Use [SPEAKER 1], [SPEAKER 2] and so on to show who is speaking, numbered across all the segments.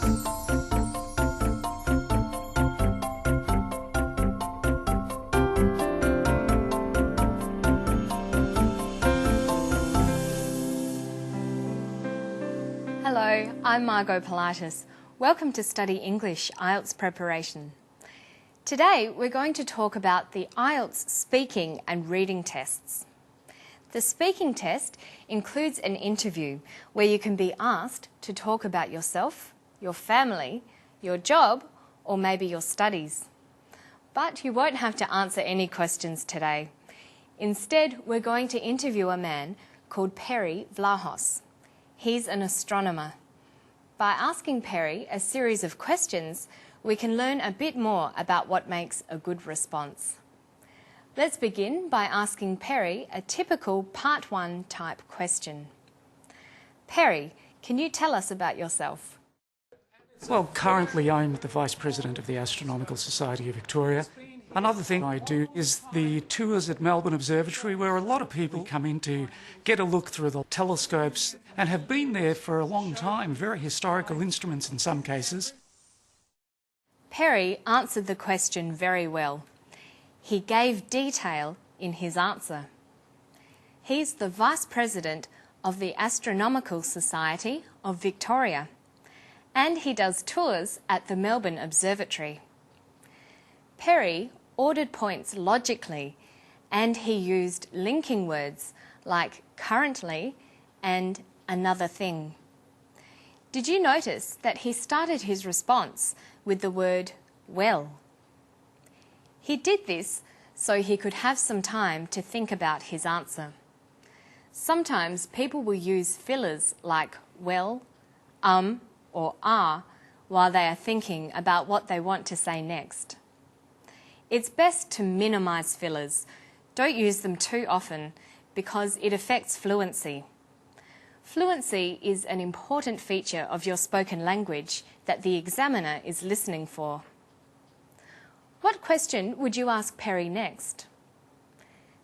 [SPEAKER 1] Hello, I'm Margot Politis. Welcome to Study English IELTS Preparation. Today we're going to talk about the IELTS speaking and reading tests. The speaking test includes an interview where you can be asked to talk about yourself, your family, your job, or maybe your studies. But you won't have to answer any questions today. Instead, we're going to interview a man called Perry Vlahos. He's an astronomer. By asking Perry a series of questions, we can learn a bit more about what makes a good response. Let's begin by asking Perry a typical Part 1 type question. Perry, can you tell us about yourself?
[SPEAKER 2] Well, currently I'm the Vice President of the Astronomical Society of Victoria. Another thing I do is the tours at Melbourne Observatory, where a lot of people come in to get a look through the telescopes and have been there for a long time, very historical instruments in some cases.
[SPEAKER 1] Perry answered the question very well. He gave detail in his answer. He's the Vice President of the Astronomical Society of Victoria, and he does tours at the Melbourne Observatory. Perry ordered points logically, and he used linking words like currently and another thing. Did you notice that he started his response with the word well? He did this so he could have some time to think about his answer. Sometimes people will use fillers like well, or are while they are thinking about what they want to say next. It's best to minimise fillers. Don't use them too often because it affects fluency. Fluency is an important feature of your spoken language that the examiner is listening for. What question would you ask Perry next?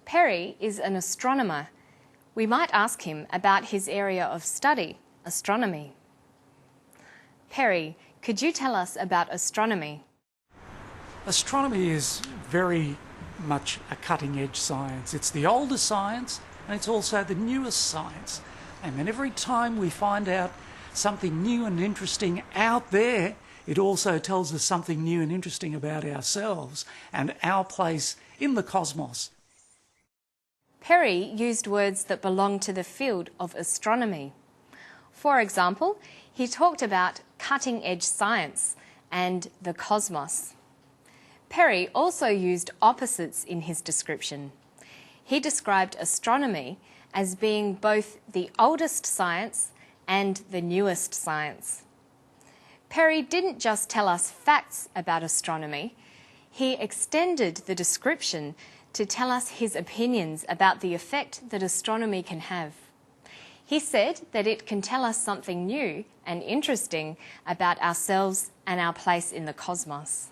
[SPEAKER 1] Perry is an astronomer. We might ask him about his area of study, astronomy. Perry, could you tell us about astronomy?
[SPEAKER 2] Astronomy is very much a cutting-edge science. It's the oldest science and it's also the newest science. And then every time we find out something new and interesting out there, it also tells us something new and interesting about ourselves and our place in the cosmos.
[SPEAKER 1] Perry used words that belong to the field of astronomy. For example, he talked about cutting-edge science and the cosmos. Perry also used opposites in his description. He described astronomy as being both the oldest science and the newest science. Perry didn't just tell us facts about astronomy, he extended the description to tell us his opinions about the effect that astronomy can have. He said that it can tell us something new and interesting about ourselves and our place in the cosmos.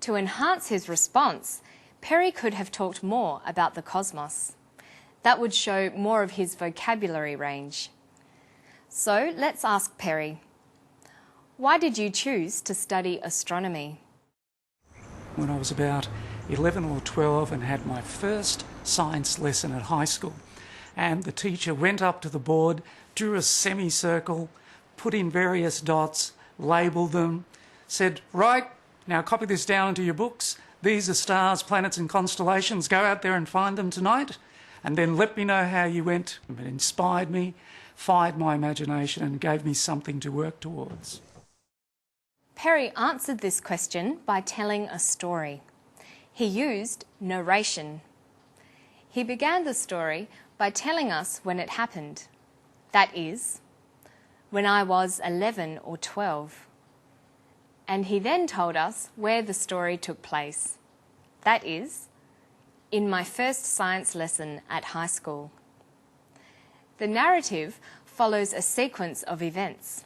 [SPEAKER 1] To enhance his response, Perry could have talked more about the cosmos. That would show more of his vocabulary range. So let's ask Perry, why did you choose to study astronomy?
[SPEAKER 2] When I was about 11 or 12 and had my first science lesson at high school, and the teacher went up to the board, drew a semicircle, put in various dots, labelled them, said, "Right, now copy this down into your books. These are stars, planets and constellations. Go out there and find them tonight. And then let me know how you went." It inspired me, fired my imagination and gave me something to work towards.
[SPEAKER 1] Perry answered this question by telling a story. He used narration. He began the story by telling us when it happened. That is, when I was 11 or 12. And he then told us where the story took place. That is, in my first science lesson at high school. The narrative follows a sequence of events.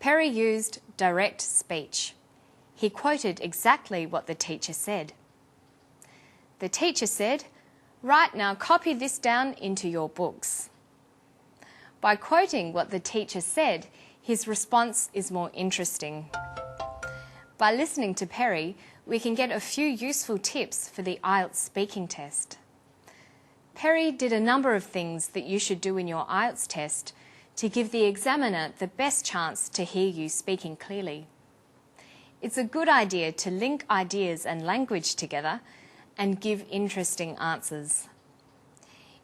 [SPEAKER 1] Perry used direct speech. He quoted exactly what the teacher said. The teacher said, "Right, now copy this down into your books." By quoting what the teacher said, his response is more interesting. By listening to Perry, we can get a few useful tips for the IELTS speaking test. Perry did a number of things that you should do in your IELTS test to give the examiner the best chance to hear you speaking clearly. It's a good idea to link ideas and language together and give interesting answers.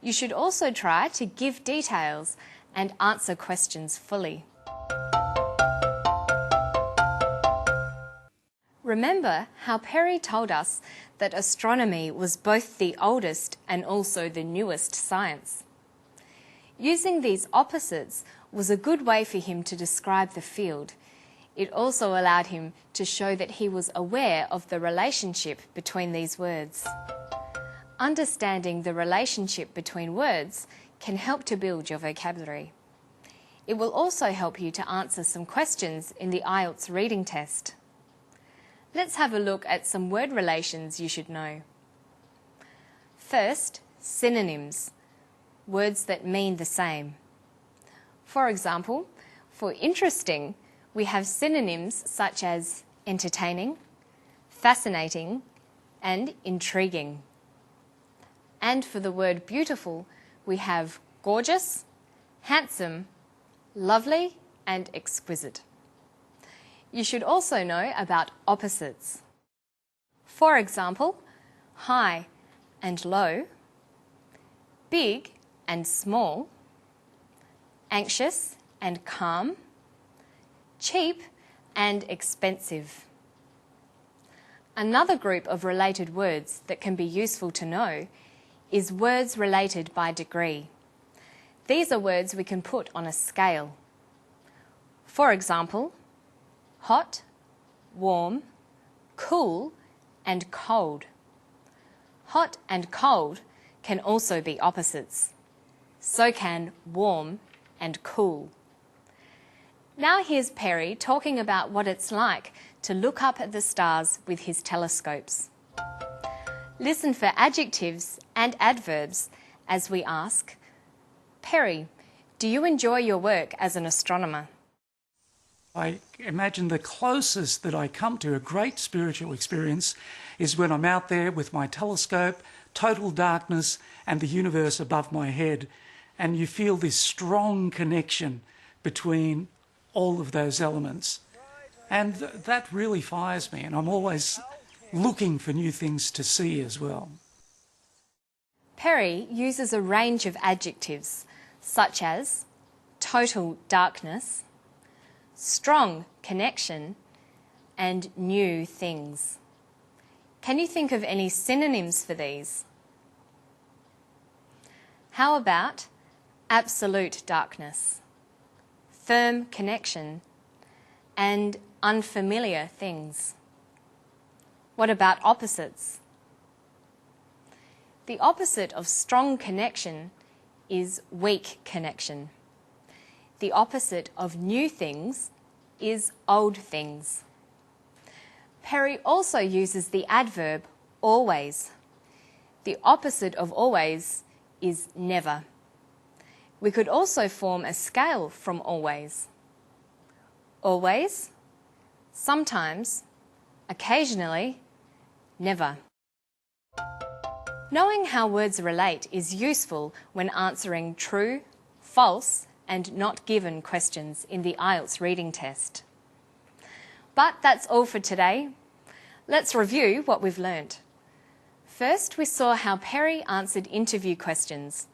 [SPEAKER 1] You should also try to give details and answer questions fully. Remember how Perry told us that astronomy was both the oldest and also the newest science. Using these opposites was a good way for him to describe the field. It also allowed him to show that he was aware of the relationship between these words. Understanding the relationship between words can help to build your vocabulary. It will also help you to answer some questions in the IELTS reading test. Let's have a look at some word relations you should know. First, synonyms, words that mean the same. For example, for interesting, we have synonyms such as entertaining, fascinating, and intriguing. And for the word beautiful, we have gorgeous, handsome, lovely, and exquisite. You should also know about opposites. For example, high and low, big and small, anxious and calm, cheap and expensive. Another group of related words that can be useful to know is words related by degree. These are words we can put on a scale. For example, hot, warm, cool, and cold. Hot and cold can also be opposites. So can warm and cool. Now here's Perry talking about what it's like to look up at the stars with his telescopes. Listen for adjectives and adverbs as we ask, Perry, do you enjoy your work as an astronomer?
[SPEAKER 2] I imagine the closest that I come to a great spiritual experience is when I'm out there with my telescope, total darkness, and the universe above my head, and you feel this strong connection between all of those elements. And that really fires me, and I'm always looking for new things to see as well.
[SPEAKER 1] Perry uses a range of adjectives, such as total darkness, strong connection, and new things. Can you think of any synonyms for these? How about absolute darkness, firm connection, and unfamiliar things? What about opposites? The opposite of strong connection is weak connection. The opposite of new things is old things. Perry also uses the adverb always. The opposite of always is never. We could also form a scale from always. Always, sometimes, occasionally, never. Knowing how words relate is useful when answering true, false, and not given questions in the IELTS reading test. But that's all for today. Let's review what we've learnt. First, we saw how Perry answered interview questions.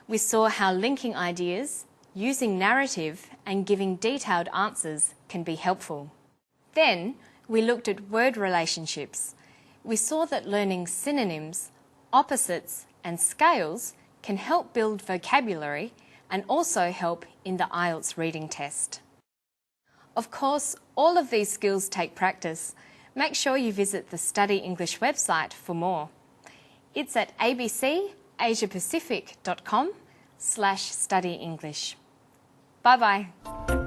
[SPEAKER 1] We saw how linking ideas, using narrative, and giving detailed answers can be helpful. Then, we looked at word relationships. We saw that learning synonyms, opposites, and scales can help build vocabulary and also help in the IELTS reading test. Of course, all of these skills take practice. Make sure you visit the Study English website for more. It's at abcasiapacific.com/studyenglish. Bye-bye.